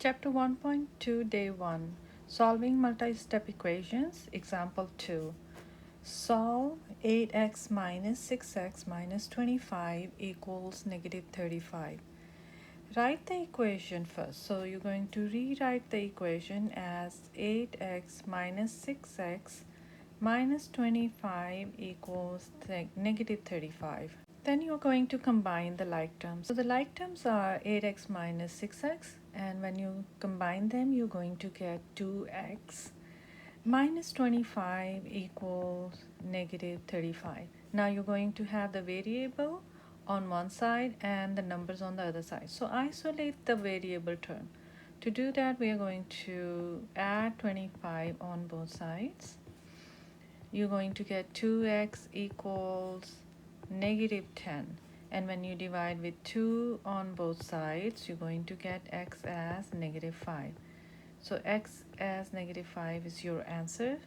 Chapter 1.2, Day 1, Solving Multi-Step Equations, Example 2. Solve 8x minus 6x minus 25 equals negative 35. Write the equation first. So you're going to rewrite the equation as 8x minus 6x minus 25 equals negative 35. Then you're going to combine the like terms. So the like terms are 8x minus 6x, and when you combine them, you're going to get 2x minus 25 equals negative 35. Now you're going to have the variable on one side and the numbers on the other side. So isolate the variable term. To do that, we are going to add 25 on both sides. You're going to get 2x equals negative 10, and when you divide with 2 on both sides, you're going to get x as negative 5. So x as negative 5 is your answer.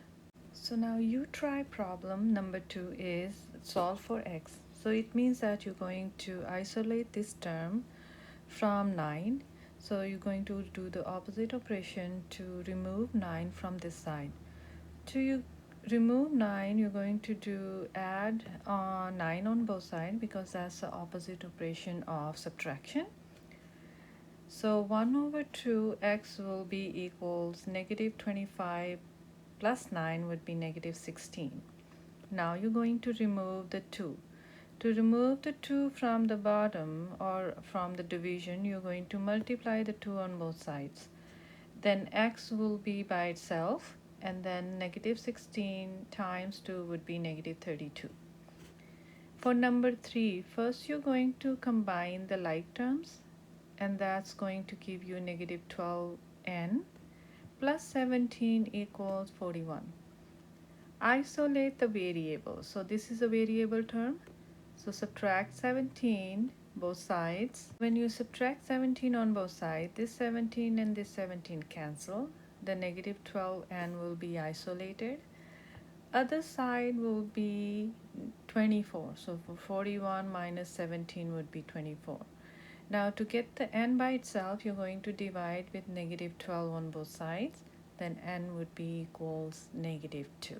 So now you try problem number 2 is solve for x. So it means that you're going to isolate this term from 9. So you're going to do the opposite operation to remove 9 from this side. To remove 9, you're going to do add 9 on both sides, because that's the opposite operation of subtraction. So 1 over 2 x will be equals negative 25 plus 9 would be negative 16. Now you're going to remove the 2. To remove the 2 from the bottom or from the division, you're going to multiply the 2 on both sides. Then x will be by itself, and then negative 16 times 2 would be negative 32. For number 3, first you're going to combine the like terms, and that's going to give you negative 12n plus 17 equals 41. Isolate the variable. So this is a variable term. So subtract 17 both sides. When you subtract 17 on both sides, this 17 and this 17 cancel. The negative 12n will be isolated. Other side will be 24. So for 41 minus 17 would be 24. Now to get the n by itself, you're going to divide with negative 12 on both sides. Then n would be equals negative 2.